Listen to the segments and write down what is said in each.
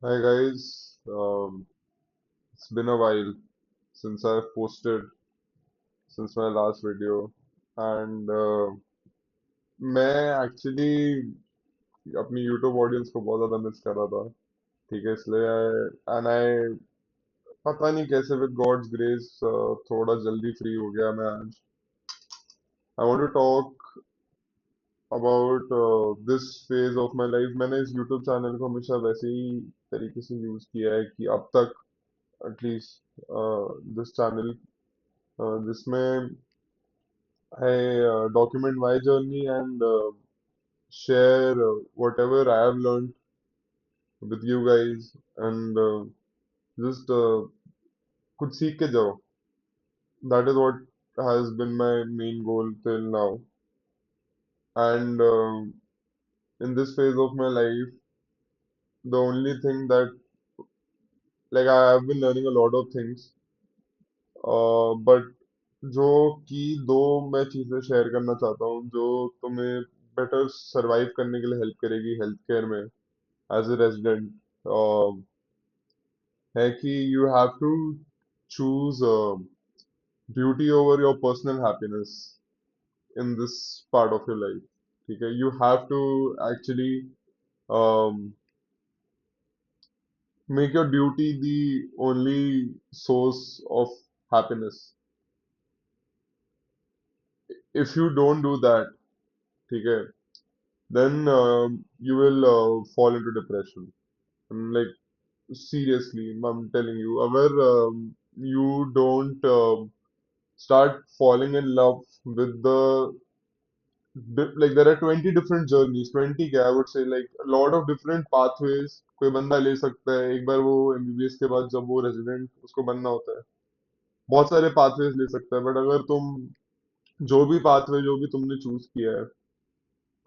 Hi guys, it's been a while since I've posted since my last video and मैं actually अपनी YouTube audience को बहुत ज़्यादा miss कर रहा था। ठीक है, इसलिए एंड आई पता नहीं कैसे विद गॉड्स ग्रेस थोड़ा जल्दी फ्री हो गया मैं आज। I want to talk about this phase of my life. मैंने इस YouTube चैनल को हमेशा वैसे ही तरीके से यूज़ किया है कि अब तक एटलीस्ट दिस चैनल जिसमें I document my journey and share whatever I have learned with you guys and just कुछ सीख के जाओ. That is what has been my main goal till now. And in this phase of my life, the only thing that like I have been learning a lot of things, but जो कि दो मैं चीजें share करना चाहता हूँ जो तुम्हें बेटर सरवाइव करने के लिए हेल्प करेगी हेल्थ केयर में एज ए रेजिडेंट है कि you have to choose duty over your personal happiness in this part of your life. ठीक है, you have to actually make your duty the only source of happiness. If you don't do that, ठीक है, then you will fall into depression. Like seriously, I'm telling you, अगर you don't start falling in love with the like there are 20 different journeys, 20 क्या I would say like a lot of different pathways कोई बंदा ले सकता है. एक बार वो MBBS के बाद जब वो रेजिडेंट उसको बनना होता है, बहुत सारे पाथवेज ले सकता है. बट अगर तुम जो भी पाथवे जो भी तुमने चूज किया है,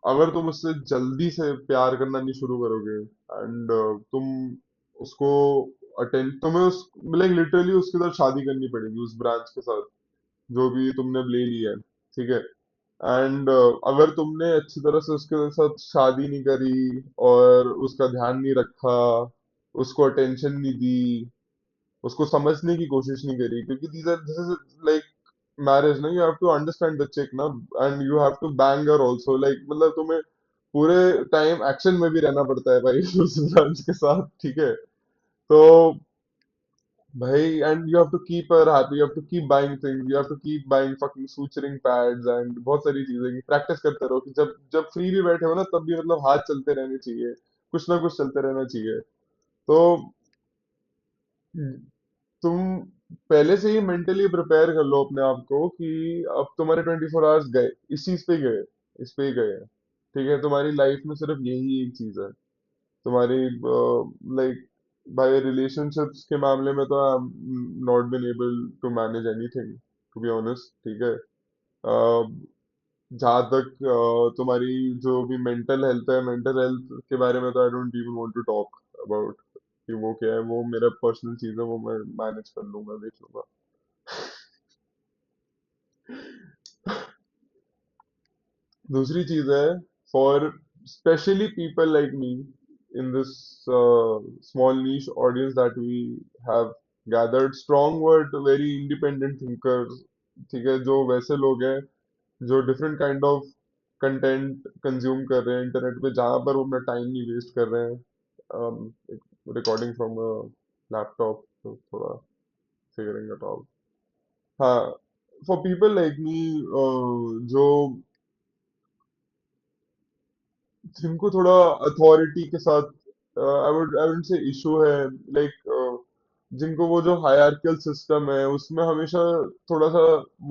अगर तुम उससे जल्दी से प्यार करना नहीं शुरू करोगे एंड तुम उसको अटेंड तुम्हें उस लाइक लिटरली उसके साथ शादी करनी पड़ेगी उस ब्रांच के साथ जो भी तुमने ले लिया है. ठीक है, एंड अगर तुमने अच्छी तरह से उसके साथ शादी नहीं करी और उसका ध्यान नहीं रखा, उसको अटेंशन नहीं दी, उसको समझने की कोशिश नहीं करी, क्योंकि दिस इज लाइक मैरिज ना, you have to understand the chick ना, and you have to bang her also. Like मतलब तुम्हें पूरे टाइम एक्शन में भी रहना पड़ता है भाई उस ब्रांच के साथ. ठीक है, तो भाई and you have to keep her happy, you have to keep buying things, you have to keep buying fucking suturing pads and बहुत सारी चीजें की प्रैक्टिस करते रहो कि जब जब फ्री भी बैठे हो ना तब भी मतलब हाथ चलते रहने चाहिए, कुछ ना कुछ चलते रहना चाहिए. तो तुम पहले से ही मेंटली प्रिपेयर कर लो अपने आप को कि अब तुम्हारे 24 आवर्स गए, इस चीज पे गए, इस पे ही गए. ठीक है, तुम्हारी लाइफ में सिर्फ यही एक चीज है तुम्हारी. लाइक भाई रिलेशनशिप्स के मामले में तो I am not been able to manage anything to be honest. ठीक है, जहाँ तक तुम्हारी जो भी मेंटल हेल्थ है, मेंटल हेल्थ के बारे में तो I don't even want to talk about कि वो क्या है, वो मेरा पर्सनल चीज है, वो मैं मैनेज कर लूंगा, देख लूंगा. दूसरी चीज है for specially people like me in this small niche audience that we have gathered, strong word, very independent thinkers. ठीक है, जो वैसे लोग हैं जो different kind of content consume कर रहे हैं इंटरनेट पे, जहां पर वो अपना टाइम नहीं वेस्ट कर रहे हैं रिकॉर्डिंग फ्रॉम लैपटॉप, तो थोड़ा फिगरिंग इट आउट. हाँ, फॉर पीपल लाइक मी जो जिनको थोड़ा अथॉरिटी के साथ आई वुड से इशू है, लाइक जिनको वो जो हायरार्कियल सिस्टम है उसमें हमेशा थोड़ा सा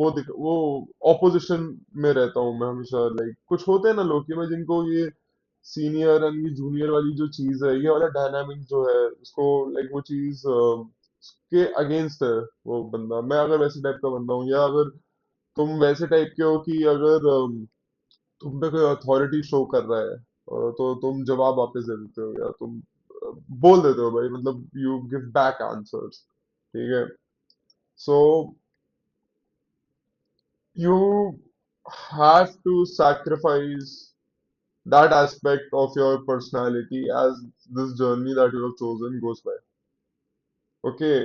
वो ऑपोजिशन में रहता हूँ मैं हमेशा. लाइक कुछ होते हैं ना लोग कि मैं जिनको ये सीनियर एंड ये जूनियर वाली जो चीज है, ये वाला डायनामिक जो है उसको लाइक वो चीज के अगेंस्ट है वो बंदा. मैं अगर वैसे टाइप का बंदा हूँ, या अगर तुम वैसे टाइप के हो कि अगर तुम पे कोई अथॉरिटी शो कर रहा है तो तुम जवाब वापस दे देते हो, या तुम बोल देते हो भाई, मतलब यू गिव बैक आंसर्स. ठीक है, so you have to sacrifice that aspect of your personality as this journey that you have chosen goes by. Okay,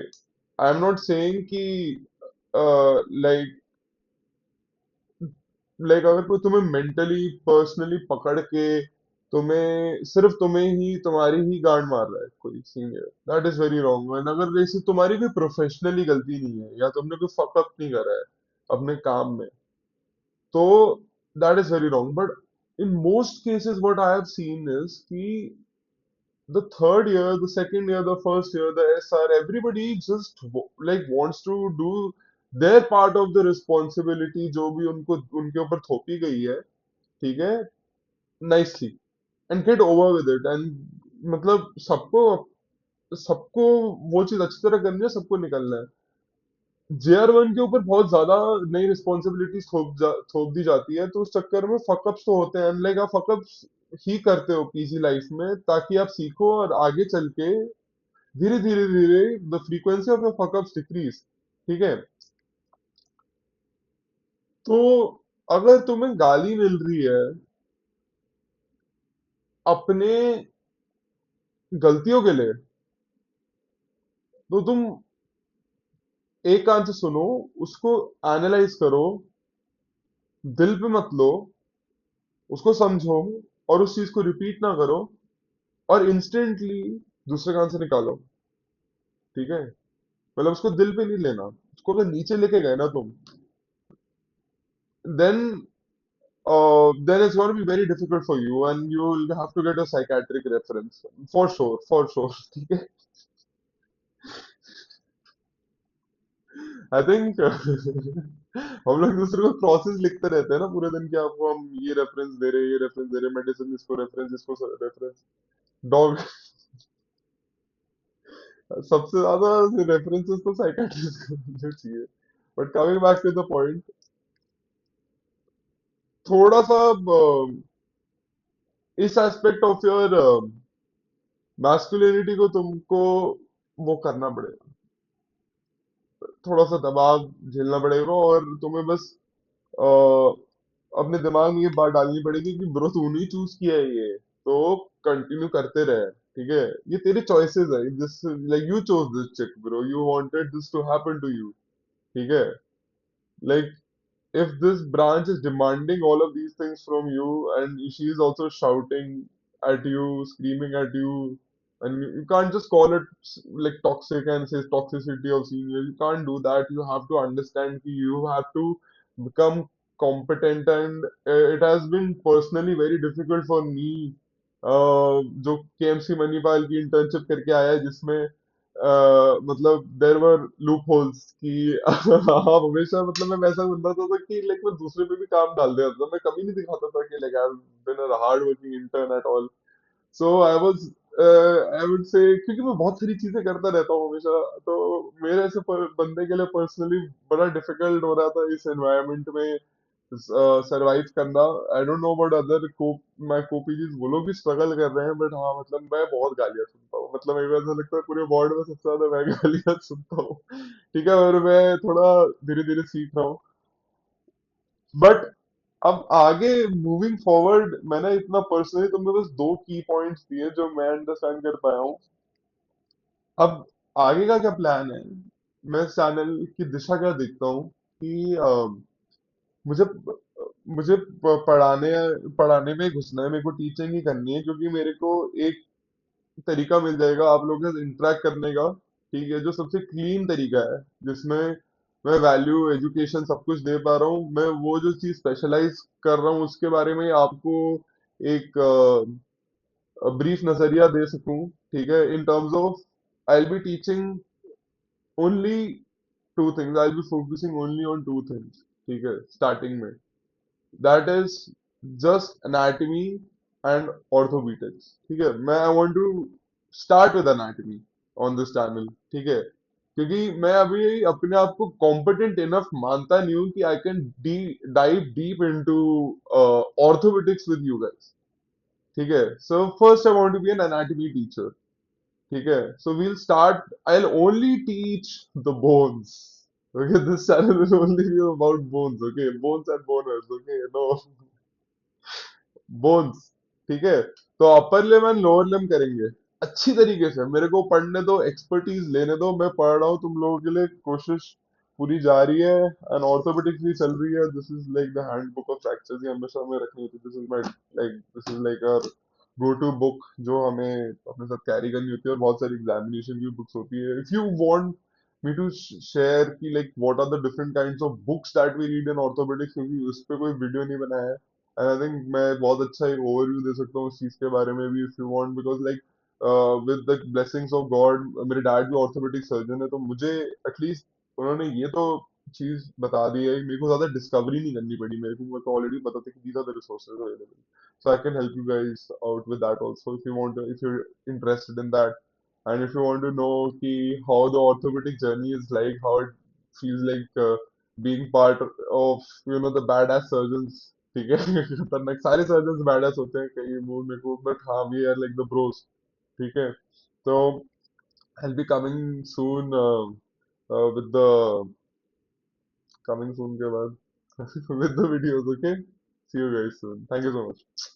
I'm not saying कि like अगर कोई तुम्हें मेंटली पर्सनली पकड़ के तुम्हें सिर्फ तुम्हें ही तुम्हारी ही गांड मार रहा है कोई senior, that is very wrong. And अगर जैसे तुम्हारी कोई प्रोफेशनली गलती नहीं है या तुमने कोई फक अप नहीं करा है अपने काम में, तो that is very wrong. But in most cases what I have seen is कि the third year, the second year, the first year, the SR, everybody just like wants to do their part of the responsibility जो भी उनको उनके ऊपर थोपी गई है, ठीक है, nicely and get over with it। and मतलब सबको सबको वो चीज अच्छी तरह करनी है, सबको निकलना है। JR1 के ऊपर बहुत ज्यादा नई रिस्पॉन्सिबिलिटीज थोप दी जाती है, तो उस चक्कर में फकअप्स तो होते हैं। लाइक आप फकअप्स ही करते हो पीजी लाइफ में ताकि आप सीखो और आगे चल के धीरे धीरे धीरे the frequency of your fuck-ups decrease, ठीक है। तो अगर तुम्हें गाली मिल रही है अपने गलतियों के लिए, तो तुम एक कान से सुनो, उसको एनालाइज करो, दिल पे मत लो, उसको समझो और उस चीज को रिपीट ना करो, और इंस्टेंटली दूसरे कान से निकालो, ठीक है। मतलब उसको दिल पे नहीं लेना, उसको अगर नीचे लेके गए ना तुम, then then it's going to be very difficult for you and you will have to get a psychiatric reference for sure ठीक है। आई थिंक हम लोग दूसरे को क्रॉसेस लिखते रहते हैं ना पूरे दिन, कि आपको हम ये रेफरेंस दे रहे हैं, ये रेफरेंस दे रहे हैं, मेडिसिन इसको रेफरेंस, इसको रेफरेंस। डॉग सबसे ज्यादा रेफरेंसेस तो साइकाट्रिस्ट को मिलने चाहिए। But coming back to the point, थोड़ा सा इस एस्पेक्ट ऑफ योर मैस्कुलिनिटी को तुमको वो करना पड़ेगा, थोड़ा सा दबाव झेलना पड़ेगा, और तुम्हें बस अ, अपने दिमाग में ये बात डालनी पड़ेगी कि ब्रो तूने ही चूज किया है ये, तो कंटिन्यू करते रहे, ठीक है। ये तेरे चॉइसेस है, this like you chose this chick bro, you wanted this to happen to you, ठीक है। Like if this branch is demanding all of these things from you and she is also shouting at you, screaming at you, and you can't just call it like toxic and say toxicity of senior. You can't do that. You have to understand that you have to become competent, and it has been personally very difficult for me, जो KMC Manipal की internship करके आया है, जिसमें मतलब there were loop holes कि हाँ हमेशा, मतलब मैं वैसा बंदा था कि लाइक मैं दूसरे पे भी काम डाल देता था, मैं कभी नहीं दिखाता था कि like I have been a hard working intern at all. So I was I would say, क्योंकि मैं बहुत सारी चीजें करता रहता हूँ हमेशा, तो मेरे ऐसे बंदे के लिए पर्सनली बड़ा डिफिकल्ट हो रहा था इस एनवायरनमेंट में सरवाइव करना। I don't know about other को माय को-पीजीज, वो लोग भी स्ट्रगल कर रहे हैं, बट हाँ मतलब मैं बहुत गालियां सुनता हूँ, मतलब मेरे को ऐसा लगता है पूरे वार्ड में सबसे ज्यादा मैं गालियां सुनता हूँ, ठीक है। और मैं थोड़ा धीरे धीरे सीख रहा हूँ। बट अब आगे मूविंग फॉरवर्ड, मैंने इतना पर्सनली तुमने बस दो की पॉइंट्स दिए जो मैं अंडरस्टैंड कर पाया हूँ। अब आगे का क्या प्लान है, मैं चैनल की दिशा क्या देखता हूँ कि मुझे मुझे पढ़ाने पढ़ाने में घुसना है, मेरे को टीचिंग ही करनी है, क्योंकि मेरे को एक तरीका मिल जाएगा आप लोगों के साथ इंटरेक्ट करने का, ठीक है, जो सबसे क्लीन तरीका है, जिसमें मैं वैल्यू एजुकेशन सब कुछ दे पा रहा हूँ। मैं वो जो चीज स्पेशलाइज कर रहा हूँ उसके बारे में आपको एक ब्रीफ नजरिया दे सकूं, ठीक है। In terms of I will be teaching only two things, I will be focusing only on two things, ठीक है, स्टार्टिंग में। That is just anatomy and orthopaedics, ठीक है। मैं I want to start with anatomy on this channel, ठीक है, क्योंकि मैं अभी अपने आप को कॉम्पिटेंट इनफ मानता नहीं हूँ कि I can dive deep into orthopaedics with you guys, ठीक है। So first I want to be an anatomy teacher, ठीक है। So we'll start, I will only teach the bones, okay, this channel will only be about bones, okay, bones and boners, okay, no, bones, ठीक है। तो अपर limb and lower limb करेंगे अच्छी तरीके से। मेरे को पढ़ने दो, एक्सपर्टीज लेने दो, मैं पढ़ रहा हूँ तुम लोगों के लिए, कोशिश पूरी जारी है। एंड ऑर्थोपेडिक्स भी चल रही है। This is like the handbook of fractures, ये हमेशा हमें रखनी होती है। This is my like, this is like a go to book जो हमें अपने साथ कैरी करनी होती है। और बहुत सारी एग्जामिनेशन की बुक्स होती है। If you want me to share की like what are the different kinds of books that we read in orthopedics, क्योंकि उस पे कोई वीडियो नहीं बनाया है। एंड आई थिंक मैं बहुत अच्छा एक ओवरव्यू दे सकता हूँ उस चीज के बारे में भी, if you want, because like with the blessings of God मेरे डैड भी ऑर्थोपेडिक सर्जन है, तो मुझे एटलीस्ट उन्होंने ये तो चीज बता दी है। मेरे को ज्यादा डिस्कवरी नहीं करनी पड़ी। मेरे को ऑलरेडी पता था कि these are the resources available, so I can help you guys out with that also if you want, if you interested in that. And if you want to know कि how the orthopedic journey is like, how it feels like being part of the badass surgeons, ठीक है। खतरनाक सारे surgeon badass होते हैं कई वो मेरे को, बट हाँ we are like the bros, ठीक है। तो I'll be coming soon with the coming soon के बाद with the videos, okay? See you guys soon. Thank you so much.